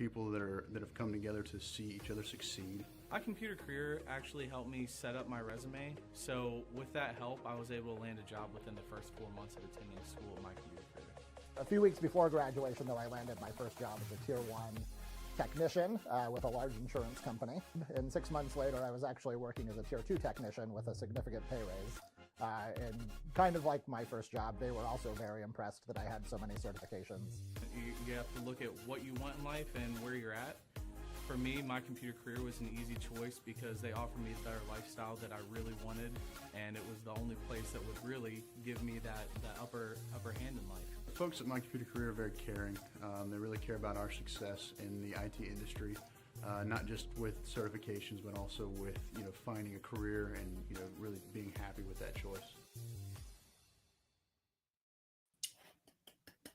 people that have come together to see each other succeed. My computer career actually helped me set up my resume. So with that help, I was able to land a job within the first 4 months of attending school at my computer career. A few weeks before graduation, though, I landed my first job as a Tier 1 technician with a large insurance company. And 6 months later, I was actually working as a Tier 2 technician with a significant pay raise. And kind of like my first job, they were also very impressed that I had so many certifications. You have to look at what you want in life and where you're at. For me, my computer career was an easy choice because they offered me a better lifestyle that I really wanted, and it was the only place that would really give me that upper hand in life. The folks at My Computer Career are very caring. They really care about our success in the IT industry, not just with certifications, but also with finding a career and really being happy with that choice.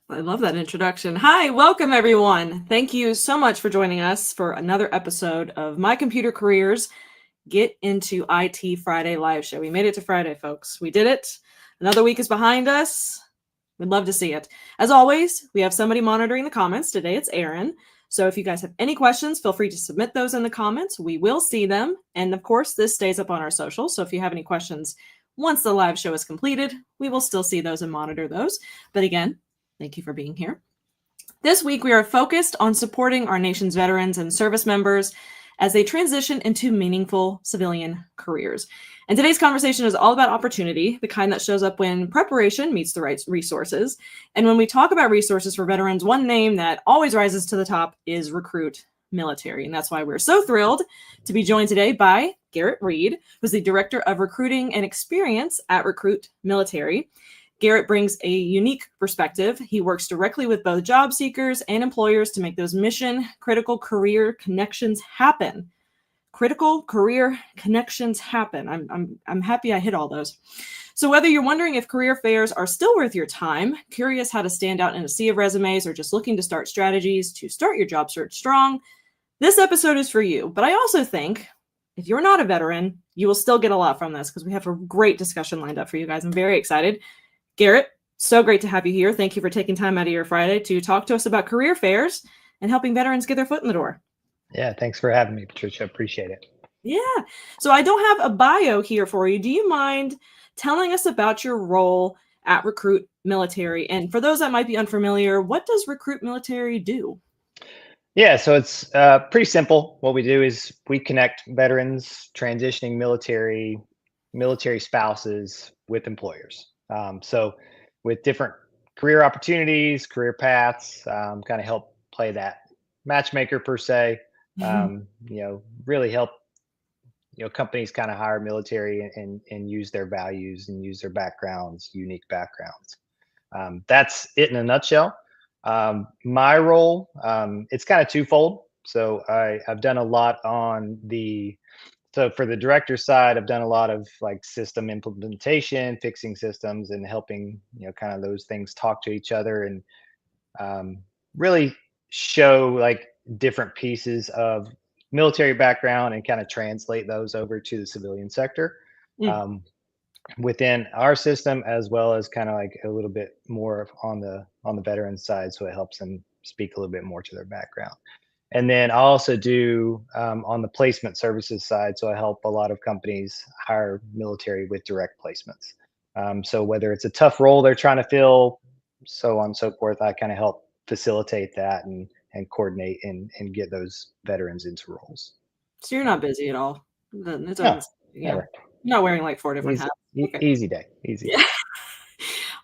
I love that introduction. Hi, welcome everyone. Thank you so much for joining us for another episode of My Computer Careers Get Into IT Friday live show. We made it to Friday, folks. We did it. Another week is behind us. We'd love to see it. As always, we have somebody monitoring the comments. Today it's Aaron. So if you guys have any questions, feel free to submit those in the comments. We will see them. And of course, this stays up on our social. So if you have any questions, once the live show is completed, we will still see those and monitor those. But again, thank you for being here. This week, we are focused on supporting our nation's veterans and service members as they transition into meaningful civilian careers. And today's conversation is all about opportunity, the kind that shows up when preparation meets the right resources. And when we talk about resources for veterans, one name that always rises to the top is Recruit Military. And that's why we're so thrilled to be joined today by Garrett Reed, who's the Director of Recruiting and Experience at Recruit Military. Garrett brings a unique perspective. He works directly with both job seekers and employers to make those mission-critical career connections happen. Critical career connections happen. I'm happy I hit all those. So whether you're wondering if career fairs are still worth your time, curious how to stand out in a sea of resumes, or just looking to start strategies to start your job search strong, this episode is for you. But I also think if you're not a veteran, you will still get a lot from this because we have a great discussion lined up for you guys. I'm very excited. Garrett, so great to have you here. Thank you for taking time out of your Friday to talk to us about career fairs and helping veterans get their foot in the door. Yeah, thanks for having me, Patricia. Appreciate it. Yeah. So I don't have a bio here for you. Do you mind telling us about your role at Recruit Military? And for those that might be unfamiliar, what does Recruit Military do? Yeah, so it's pretty simple. What we do is we connect veterans, transitioning military spouses with employers. So with different career opportunities, career paths, kind of help play that matchmaker per se, really help, companies kind of hire military and use their values and use their backgrounds, unique backgrounds. That's it in a nutshell. My role, it's kind of twofold. So I've done a lot so for the director side, I've done a lot of like system implementation, fixing systems, and helping, kind of those things talk to each other and really show like different pieces of military background and kind of translate those over to the civilian sector within our system, as well as kind of like a little bit more on the veteran side. So it helps them speak a little bit more to their background. And then I also do on the placement services side. So I help a lot of companies hire military with direct placements. So whether it's a tough role they're trying to fill, so on and so forth, I kind of help facilitate that and coordinate and get those veterans into roles. So you're not busy at all? It's No, you're not wearing like 4 different hats. Okay. Easy day. Yeah.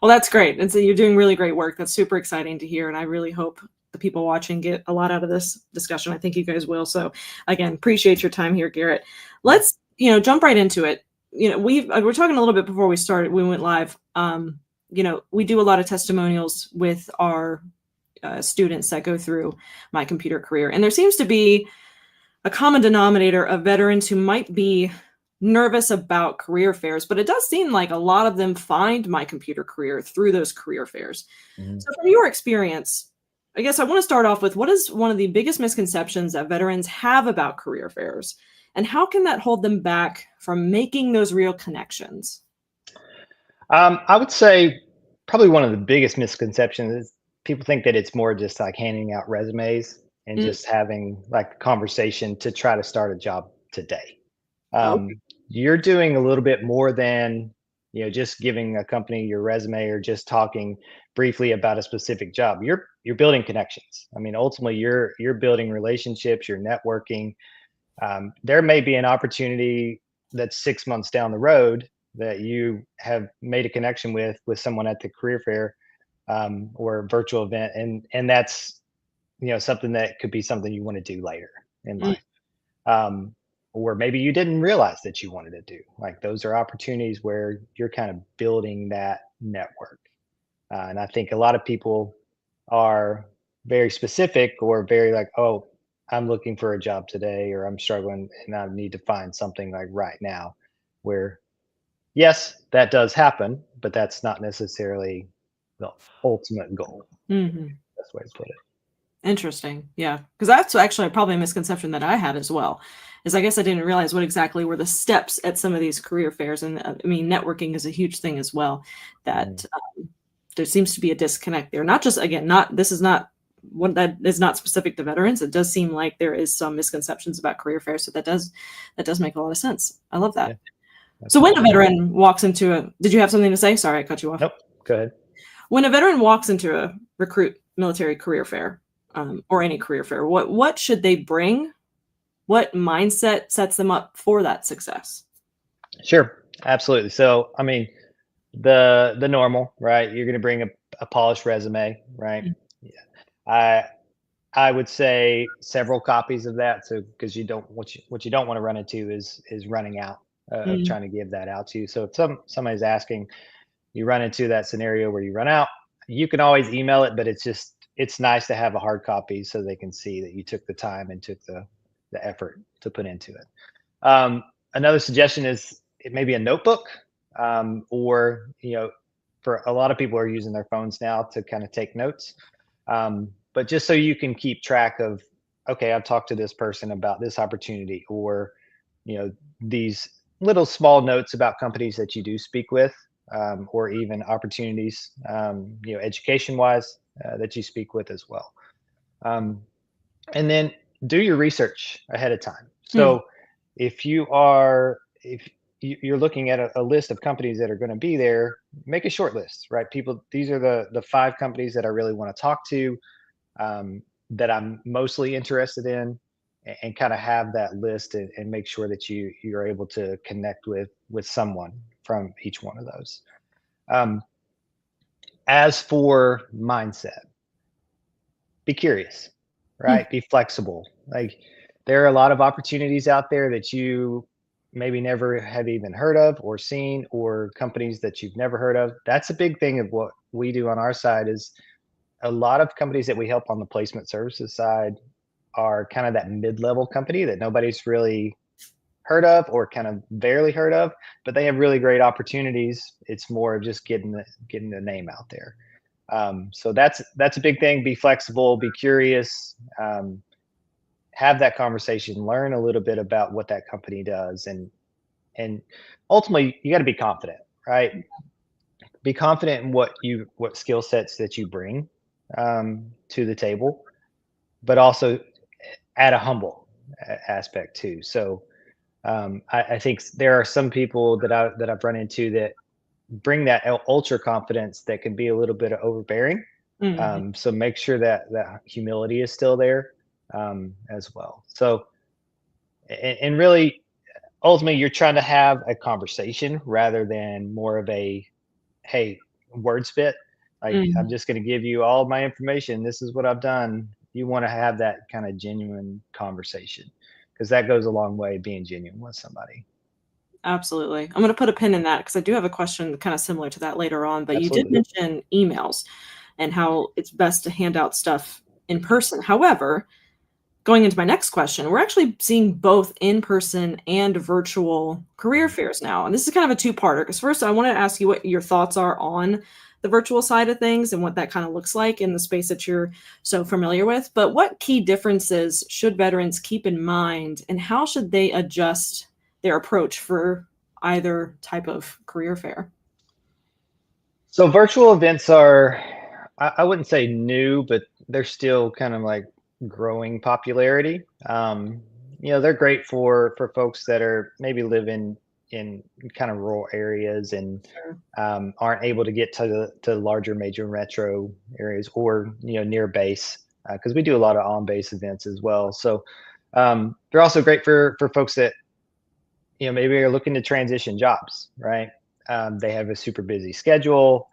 Well, that's great. And so you're doing really great work. That's super exciting to hear. And I really hope the people watching get a lot out of this discussion. I think you guys will. So again, appreciate your time here, Garrett. Let's, jump right into it. We're talking a little bit before we went live. We do a lot of testimonials with our students that go through My Computer Career. And there seems to be a common denominator of veterans who might be nervous about career fairs, but it does seem like a lot of them find My Computer Career through those career fairs. Mm-hmm. So from your experience, I guess I want to start off with what is one of the biggest misconceptions that veterans have about career fairs, and how can that hold them back from making those real connections? I would say probably one of the biggest misconceptions is people think that it's more just like handing out resumes and just having like a conversation to try to start a job today. You're doing a little bit more than, just giving a company your resume or just talking briefly about a specific job. You're building connections. I mean, ultimately, you're building relationships. You're networking. There may be an opportunity that's 6 months down the road that you have made a connection with someone at the career fair, or virtual event, and that's something that could be something you want to do later in life. Or maybe you didn't realize that you wanted to do. Like, those are opportunities where you're kind of building that network. And I think a lot of people are very specific or very like, oh, I'm looking for a job today, or I'm struggling and I need to find something like right now, where yes, that does happen, but that's not necessarily the ultimate goal. Best way to put it. Interesting. Yeah. Because that's actually probably a misconception that I had as well, is I guess I didn't realize what exactly were the steps at some of these career fairs. And I mean, networking is a huge thing as well, that there seems to be a disconnect there. Not just, again, this is not one that is not specific to veterans. It does seem like there is some misconceptions about career fairs. So that does make a lot of sense. I love that. Yeah. So when a veteran walks into did you have something to say? Sorry, I cut you off. Nope. Go ahead. When a veteran walks into a recruit military career fair, or any career fair, what should they bring? What mindset sets them up for that success? Sure, absolutely. So, I mean, the normal, right? You're going to bring a polished resume, right? Yeah. I would say several copies of that. So, because what you don't want to run into is running out of trying to give that out to you. So if somebody's asking, you run into that scenario where you run out, you can always email it, but it's nice to have a hard copy so they can see that you took the time and took the effort to put into it. Another suggestion is it may be a notebook, or for a lot of people are using their phones now to kind of take notes. But just so you can keep track of, okay, I've talked to this person about this opportunity, or these little small notes about companies that you do speak with, or even opportunities, education wise, that you speak with as well. And then do your research ahead of time. So if you're looking at a list of companies that are going to be there, make a short list, right? These are the 5 companies that I really want to talk to, that I'm mostly interested in, and kind of have that list and make sure that you're able to connect with someone from each one of those. As for mindset, be curious, right? Be flexible. Like, there are a lot of opportunities out there that you maybe never have even heard of or seen, or companies that you've never heard of. That's a big thing of what we do on our side. Is a lot of companies that we help on the placement services side are kind of that mid-level company that nobody's really heard of or kind of barely heard of, but they have really great opportunities. It's more of just getting the name out there. So that's a big thing. Be flexible, be curious, have that conversation, learn a little bit about what that company does, and ultimately you got to be confident, right? Be confident in what skill sets that you bring to the table, but also add a humble aspect too. So I think there are some people that I've run into that bring that ultra confidence that can be a little bit overbearing. So make sure that humility is still there as well. So, and really, ultimately, you're trying to have a conversation rather than more of a, hey, word spit. Like, I'm just going to give you all my information. This is what I've done. You want to have that kind of genuine conversation, because that goes a long way, being genuine with somebody. Absolutely. I'm going to put a pin in that, because I do have a question kind of similar to that later on, but Absolutely. You did mention emails and how it's best to hand out stuff in person. However, going into my next question, we're actually seeing both in-person and virtual career fairs now. And this is kind of a two-parter, because first I want to ask you what your thoughts are on the virtual side of things and what that kind of looks like in the space that you're so familiar with. But what key differences should veterans keep in mind, and how should they adjust their approach for either type of career fair? So virtual events are, I wouldn't say new, but they're still kind of like growing popularity. They're great for folks that are maybe live in kind of rural areas and aren't able to get to larger major metro areas or near base, because we do a lot of on base events as well. So they're also great for folks that maybe are looking to transition jobs, right? They have a super busy schedule.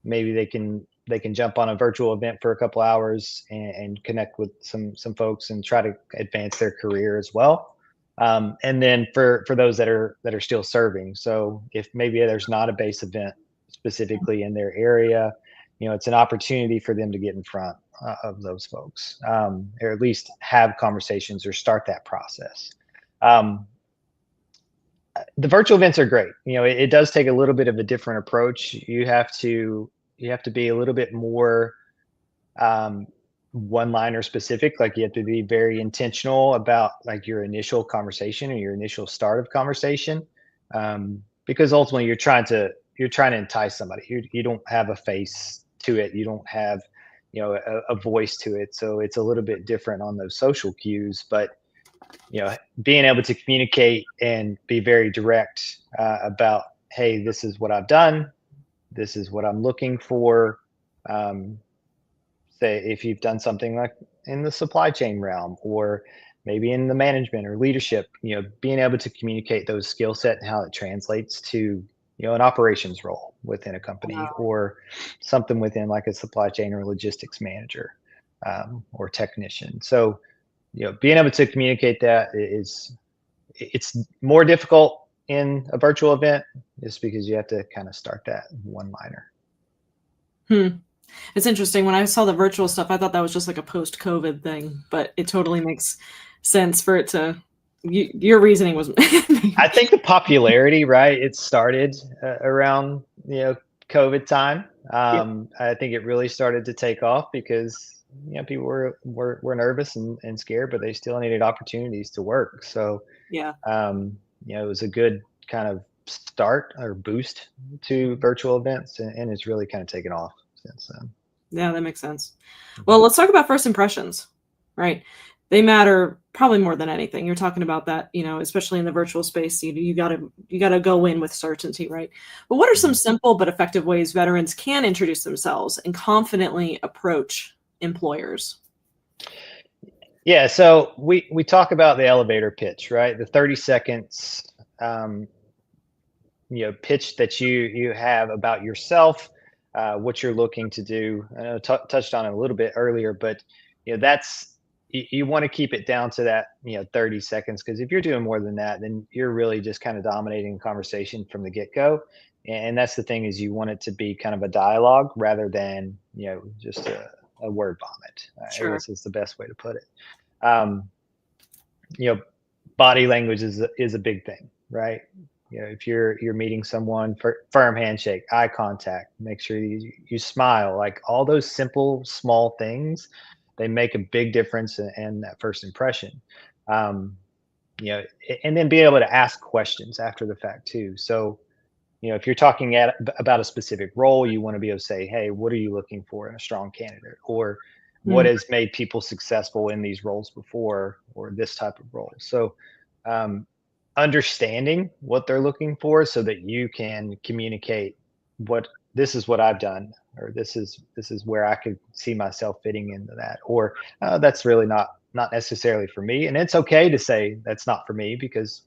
Maybe they can jump on a virtual event for a couple hours and connect with some folks and try to advance their career as well. And then for those that are still serving, so if maybe there's not a base event specifically in their area, it's an opportunity for them to get in front of those folks, or at least have conversations or start that process. The virtual events are great. It does take a little bit of a different approach. You have to be a little bit more one-liner specific. Like, you have to be very intentional about like your initial conversation or your initial start of conversation, because ultimately you're trying to entice somebody. You don't have a face to it. You don't have a voice to it. So it's a little bit different on those social cues. But being able to communicate and be very direct about, hey, this is what I've done. This is what I'm looking for. Say if you've done something like in the supply chain realm, or maybe in the management or leadership, being able to communicate those skill set and how it translates to, an operations role within a company, or something within like a supply chain or logistics manager, or technician. So, being able to communicate that it's more difficult in a virtual event, just because you have to kind of start that one-liner. It's interesting. When I saw the virtual stuff, I thought that was just like a post-COVID thing, but it totally makes sense for it to. Your reasoning was. I think the popularity, right? It started around COVID time. I think it really started to take off because people were nervous and scared, but they still needed opportunities to work. So yeah, it was a good kind of start or boost to virtual events, and it's really kind of taken off since then. Yeah, that makes sense. Well, let's talk about first impressions, right? They matter probably more than anything. You're talking about that, especially in the virtual space. You gotta go in with certainty, right? But what are some simple but effective ways veterans can introduce themselves and confidently approach employers? Yeah, so we talk about the elevator pitch, right? The 30 seconds pitch that you have about yourself, what you're looking to do. I know touched on it a little bit earlier, but that's, you want to keep it down to that 30 seconds, because if you're doing more than that, then you're really just kind of dominating the conversation from the get-go. And that's the thing, is you want it to be kind of a dialogue rather than just a word vomit. Sure. I guess is the best way to put it. Body language is a big thing, right? If you're meeting someone, firm handshake, eye contact, make sure you smile, like all those simple small things, they make a big difference in that first impression. And then be able to ask questions after the fact too. So if you're talking about a specific role, you want to be able to say, hey, what are you looking for in a strong candidate? Or what has made people successful in these roles before, or this type of role? So understanding what they're looking for so that you can communicate this is what I've done, or this is where I could see myself fitting into that, or that's really not necessarily for me. And it's okay to say that's not for me, because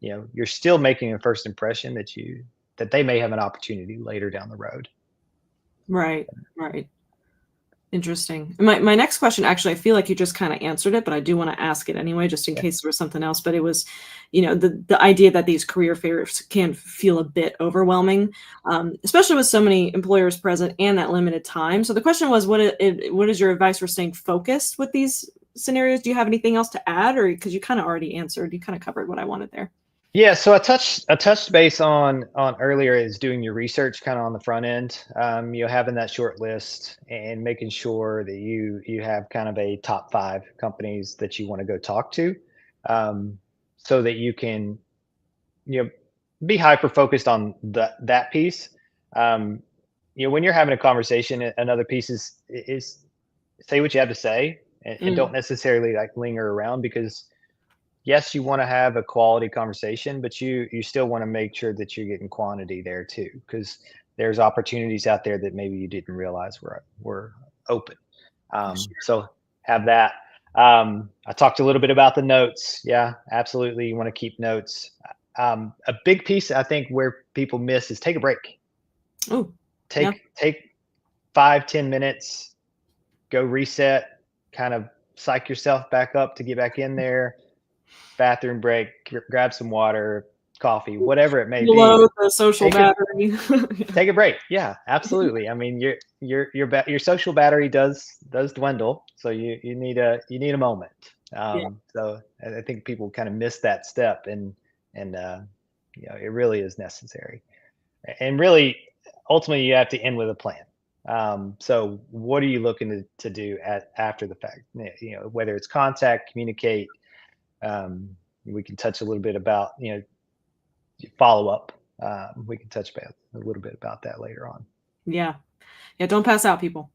you're still making a first impression that they may have an opportunity later down the road. Right. Interesting. My next question, actually, I feel like you just kind of answered it, but I do want to ask it anyway, just in case there was something else. But it was, the idea that these career fairs can feel a bit overwhelming, especially with so many employers present and that limited time. So the question was, what is your advice for staying focused with these scenarios? Do you have anything else to add, or because you kind of already answered, you kind of covered what I wanted there? Yeah, so I touched base on earlier is doing your research kind of on the front end. Having that short list and making sure that you have kind of a top 5 companies that you want to go talk to, so that you can be hyper focused on that piece. When you're having a conversation, another piece is say what you have to say and don't necessarily like linger around, because yes, you want to have a quality conversation, but you still want to make sure that you're getting quantity there too, because there's opportunities out there that maybe you didn't realize were open. So have that. I talked a little bit about the notes. Yeah, absolutely. You want to keep notes. A big piece I think where people miss is take a break. Oh, Take 5-10 minutes, go reset, kind of psych yourself back up to get back in there. Bathroom break, grab some water, coffee, whatever it may be. Load the social Take a- battery. Take a break. Yeah, absolutely. I mean, your social battery does dwindle, so you need a moment. So I think people kind of miss that step, and it really is necessary. And really, ultimately, you have to end with a plan. So what are you looking to do after the fact? Whether it's contact, communicate. We can touch a little bit about follow up. We can touch a little bit about that later on. Yeah. Don't pass out, people.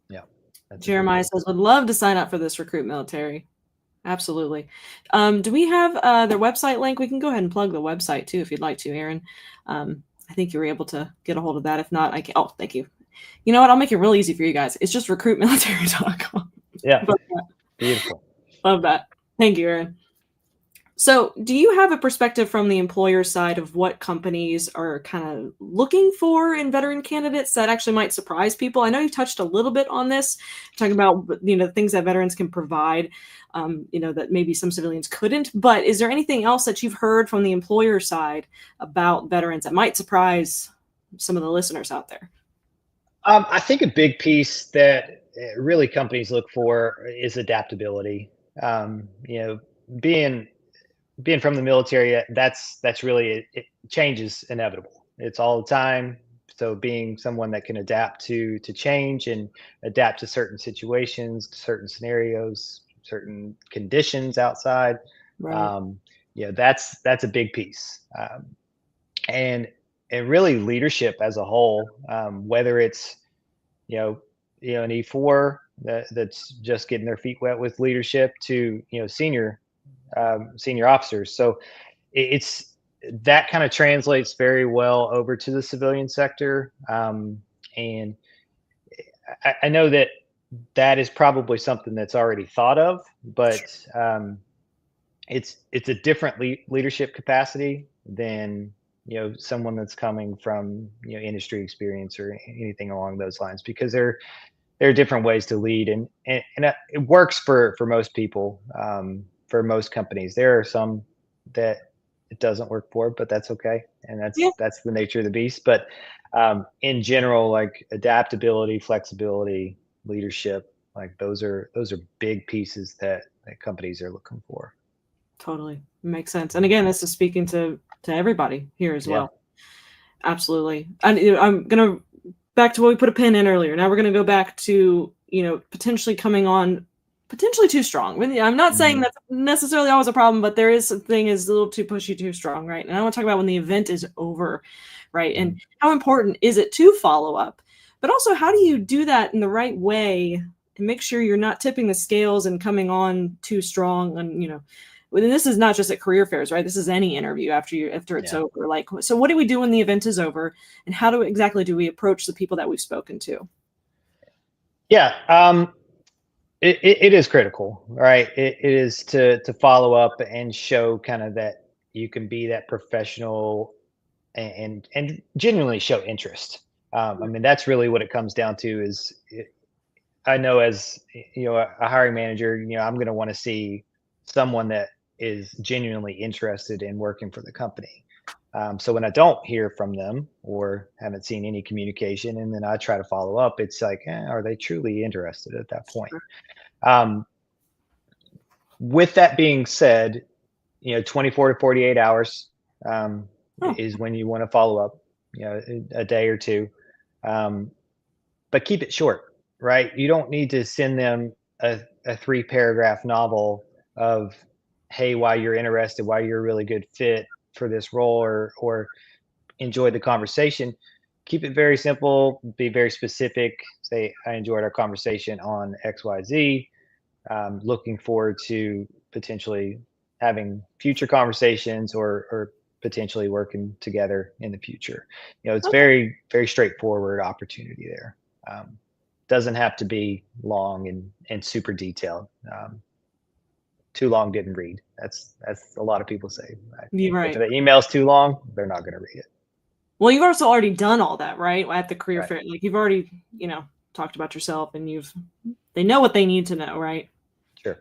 Yeah. Jeremiah says, would love to sign up for this Recruit Military. Absolutely. Do we have their website link? We can go ahead and plug the website too, if you'd like to, Aaron. I think you were able to get a hold of that. If not, I can. Oh, thank you. You know what? I'll make it real easy for you guys. It's just recruitmilitary.com. Yeah. Beautiful. Love that. Thank you, Aaron. So do you have a perspective from the employer side of what companies are kind of looking for in veteran candidates that actually might surprise people? I know you touched a little bit on this, talking about, things that veterans can provide, that maybe some civilians couldn't. But is there anything else that you've heard from the employer side about veterans that might surprise some of the listeners out there? I think a big piece that really companies look for is adaptability. Being from the military, that's really it. Change is inevitable. It's all the time. So being someone that can adapt to change and adapt to certain situations, certain scenarios, certain conditions outside, Right. that's a big piece. And really leadership as a whole, whether it's an E4 that's just getting their feet wet with leadership to senior officers. So it's that kind of translates very well over to the civilian sector. And I know that is probably something that's already thought of, but it's a different leadership capacity than someone that's coming from industry experience or anything along those lines, because there are different ways to lead, and it works for most people. For most companies, there are some that it doesn't work for, but that's okay, and that's the nature of the beast. But in general, like adaptability, flexibility, leadership, like those are big pieces that companies are looking for. Totally makes sense. And again, this is speaking to everybody here as well. Absolutely. And I'm gonna back to what we put a pin in earlier. Now we're gonna go back to potentially coming on potentially too strong. I'm not saying that's necessarily always a problem, but there is something is a little too pushy, too strong, right? And I want to talk about when the event is over, right? And how important is it to follow up? But also, how do you do that in the right way and make sure you're not tipping the scales and coming on too strong? And and this is not just at career fairs, right? This is any interview after it's over. Like, so what do we do when the event is over, and how exactly do we approach the people that we've spoken to? Yeah. It is critical, right? It is to follow up and show kind of that you can be that professional and genuinely show interest. I mean, that's really what it comes down to. Is I know as a hiring manager, I'm going to want to see someone that is genuinely interested in working for the company. So when I don't hear from them or haven't seen any communication, and then I try to follow up, it's like, are they truly interested at that point? With that being said, 24 to 48 hours is when you want to follow up, a day or two, but keep it short, right? You don't need to send them a 3-paragraph novel of, hey, why you're interested, why you're a really good fit for this role, or enjoy the conversation. Keep it very simple, be very specific. Say, I enjoyed our conversation on XYZ. looking forward to potentially having future conversations or potentially working together in the future. It's Okay. very, very straightforward opportunity there. Doesn't have to be long and super detailed. Too long, didn't read. That's a lot of people say. You're If right. the email's too long, they're not going to read it. Well, you've also already done all that, right? At the career Right. fair. Like you've already, talked about yourself and they know what they need to know, right? Sure.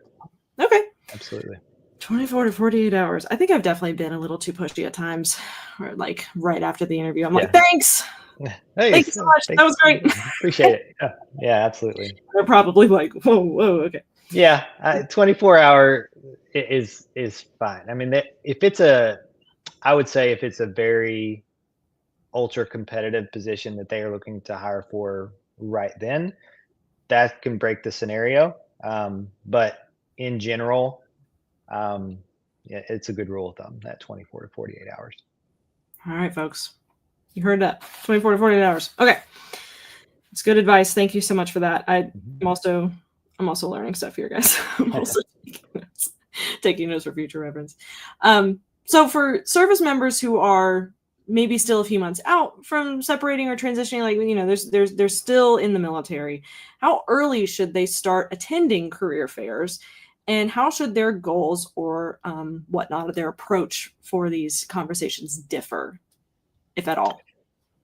Okay. Absolutely. 24 to 48 hours. I think I've definitely been a little too pushy at times, or like right after the interview. I'm like, Yeah. thanks. Hey, Thank you so much. That was great. Appreciate it. Yeah, absolutely. They're probably like, whoa, okay. Yeah, 24-hour is fine. I mean, I would say if it's a very ultra competitive position that they are looking to hire for right then, that can break the scenario. But in general, yeah, it's a good rule of thumb, that 24 to 48 hours. All right, folks. You heard that. 24 to 48 hours. Okay. It's good advice. Thank you so much for that. I'm also learning stuff here, guys. I'm also taking notes for future reference. So for service members who are maybe still a few months out from separating or transitioning, like, they're still in the military, how early should they start attending career fairs? And how should their goals or whatnot, or their approach for these conversations differ, if at all?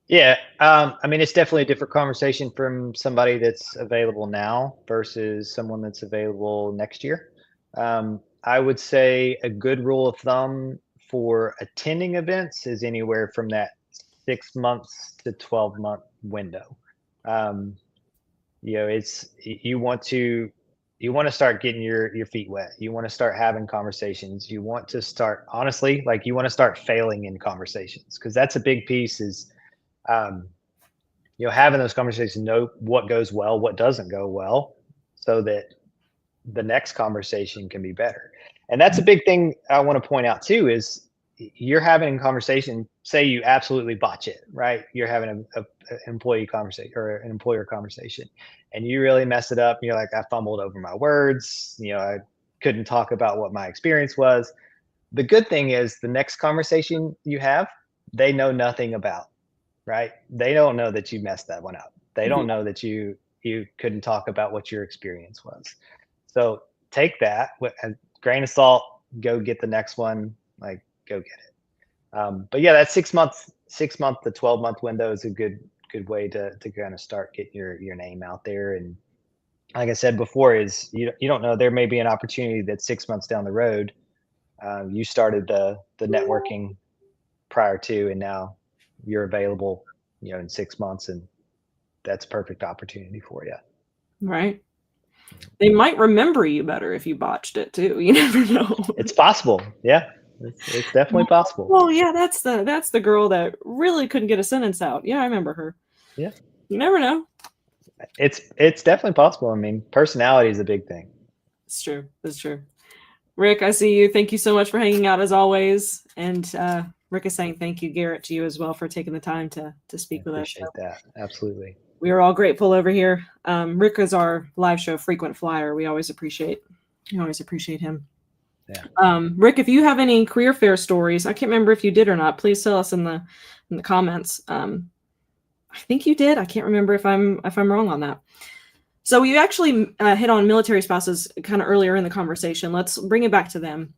Yeah, I mean, it's definitely a different conversation from somebody that's available now versus someone that's available next year. I would say a good rule of thumb for attending events is anywhere from that 6 months to 12-month window. It's you want to start getting your feet wet. You want to start having conversations. You want to start, honestly, like you want to start failing in conversations, because that's a big piece is having those conversations, know what goes well, what doesn't go well, so that the next conversation can be better. And that's a big thing I want to point out too, is you're having a conversation, say you absolutely botch it, right? You're having a employee conversation or an employer conversation, and you really mess it up. You're like, I fumbled over my words. I couldn't talk about what my experience was. The good thing is the next conversation you have, they know nothing about, right? They don't know that you messed that one up. They don't know that you couldn't talk about what your experience was. So take that with a grain of salt, go get the next one, like go get it. But yeah, that 6 month to 12-month window is a good way to kind of start getting your name out there. And like I said before, is you don't know, there may be an opportunity that 6 months down the road, you started the networking prior to, and now you're available, in 6 months, and that's a perfect opportunity for you. Right. They might remember you better if you botched it too. You never know. It's possible. Yeah. It's definitely possible. Well, yeah, that's the girl that really couldn't get a sentence out. Yeah, I remember her. Yeah. You never know. It's definitely possible. I mean, personality is a big thing. It's true. It's true. Rick, I see you. Thank you so much for hanging out as always. And Rick is saying thank you, Garrett, to you as well for taking the time to speak with us. Appreciate that. Absolutely. We are all grateful over here. Rick is our live show frequent flyer. We always appreciate him. Yeah. Rick, if you have any career fair stories, I can't remember if you did or not, please tell us in the comments. I think you did. I can't remember if I'm wrong on that. So you actually hit on military spouses kind of earlier in the conversation. Let's bring it back to them.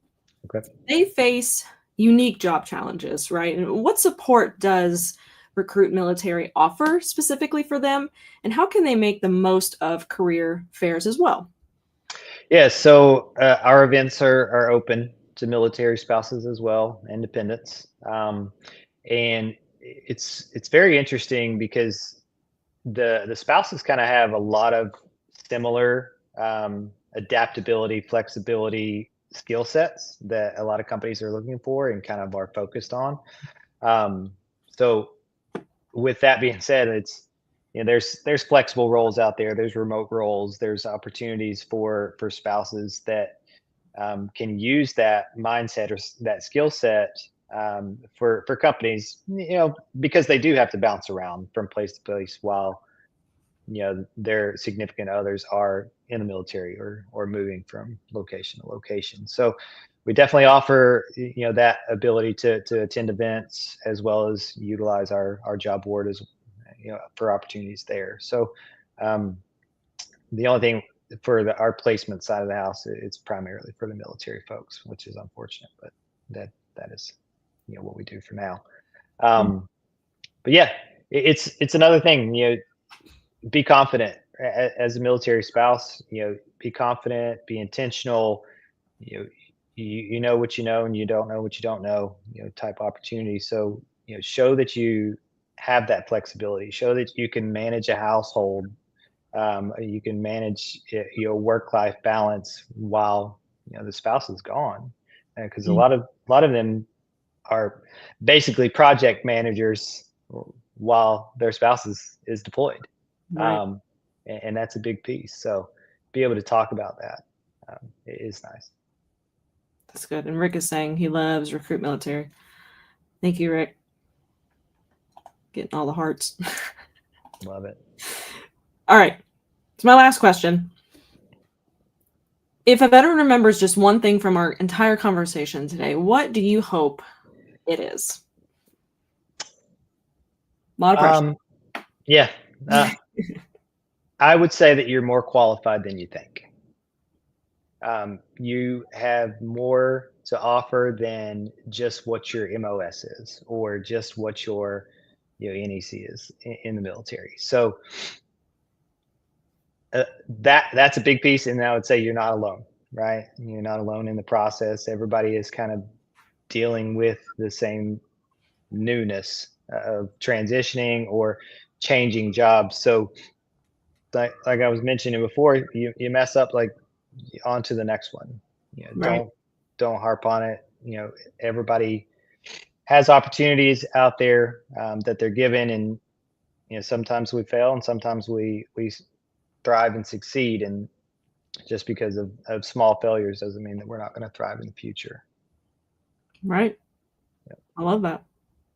Okay. They face unique job challenges, right? And what support does Recruit Military offer specifically for them? And how can they make the most of career fairs as well? Yeah, so our events are open to military spouses as well, and dependents. And it's very interesting because the spouses kind of have a lot of similar adaptability, flexibility skill sets that a lot of companies are looking for and kind of are focused on. So with that being said, it's, there's flexible roles out there. There's remote roles. There's opportunities for spouses that can use that mindset or that skill set for companies, because they do have to bounce around from place to place while their significant others are in the military or moving from location to location. So we definitely offer that ability to attend events as well as utilize our job board as for opportunities there. So the only thing for our placement side of the house, it's primarily for the military folks, which is unfortunate, but that is what we do for now. But yeah, it's another thing. Be confident as a military spouse. Be confident, be intentional. You know what you know, and you don't know what you don't know. Type opportunity. So show that you have that flexibility. Show that you can manage a household. You can manage your work-life balance while the spouse is gone, because a lot of them are basically project managers while their spouse is deployed. Right. And that's a big piece. So be able to talk about that is nice. That's good. And Rick is saying he loves Recruit Military. Thank you, Rick. Getting all the hearts. Love it. All right. It's my last question. If a veteran remembers just one thing from our entire conversation today, what do you hope it is? A lot of pressure. Yeah. I would say that you're more qualified than you think. You have more to offer than just what your MOS is or just what your NEC is in the military. So that's a big piece. And I would say you're not alone, right? You're not alone in the process. Everybody is kind of dealing with the same newness of transitioning or changing jobs. So like I was mentioning before, you mess up, like on to the next one. Right. Don't harp on it. Everybody has opportunities out there that they're given, and sometimes we fail and sometimes we thrive and succeed, and just because of small failures doesn't mean that we're not going to thrive in the future. Right. Yep. I love that.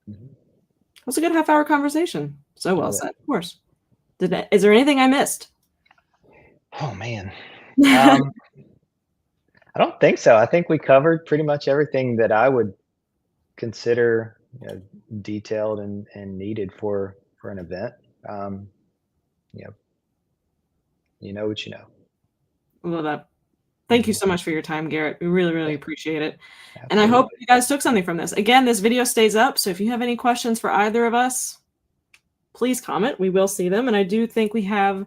Mm-hmm. That was a good half-hour conversation. So well said, of course. Is there anything I missed? Oh man. I don't think so. I think we covered pretty much everything that I would consider detailed and needed for an event. You know what you know. I love that. Thank you so much for your time, Garrett. We really, really appreciate it. Absolutely. And I hope you guys took something from this. Again, this video stays up, so if you have any questions for either of us, please comment. We will see them. And I do think we have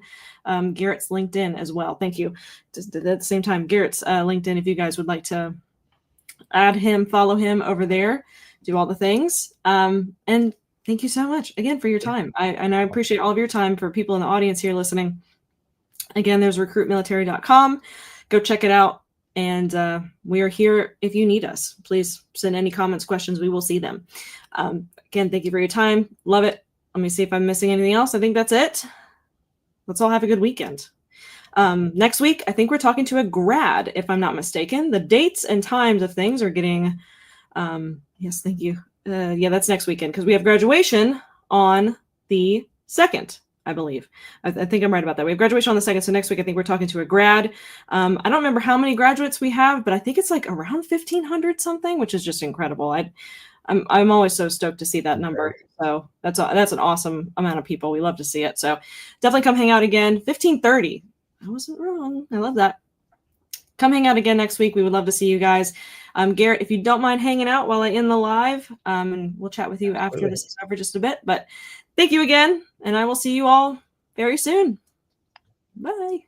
Garrett's LinkedIn as well. Thank you. Just at the same time, Garrett's LinkedIn, if you guys would like to add him, follow him over there, do all the things. And thank you so much again for your time. I appreciate all of your time. For people in the audience here listening, again, there's recruitmilitary.com. Go check it out. And we are here if you need us. Please send any comments, questions. We will see them. Again, thank you for your time. Love it. Let me see if I'm missing anything else. I think that's it. Let's all have a good weekend. Next week, I think we're talking to a grad, if I'm not mistaken. The dates and times of things are getting, yes, thank you. Yeah, that's next weekend because we have graduation on the 2nd, I believe. I think I'm right about that. We have graduation on the 2nd. So next week, I think we're talking to a grad. I don't remember how many graduates we have, but I think it's like around 1,500 something, which is just incredible. I'm always so stoked to see that number. So that's an awesome amount of people. We love to see it. So definitely come hang out again. 15:30. I wasn't wrong. I love that. Come hang out again next week. We would love to see you guys. Garrett, if you don't mind hanging out while I end the live, and we'll chat with you after this is over just a bit. But thank you again, and I will see you all very soon. Bye.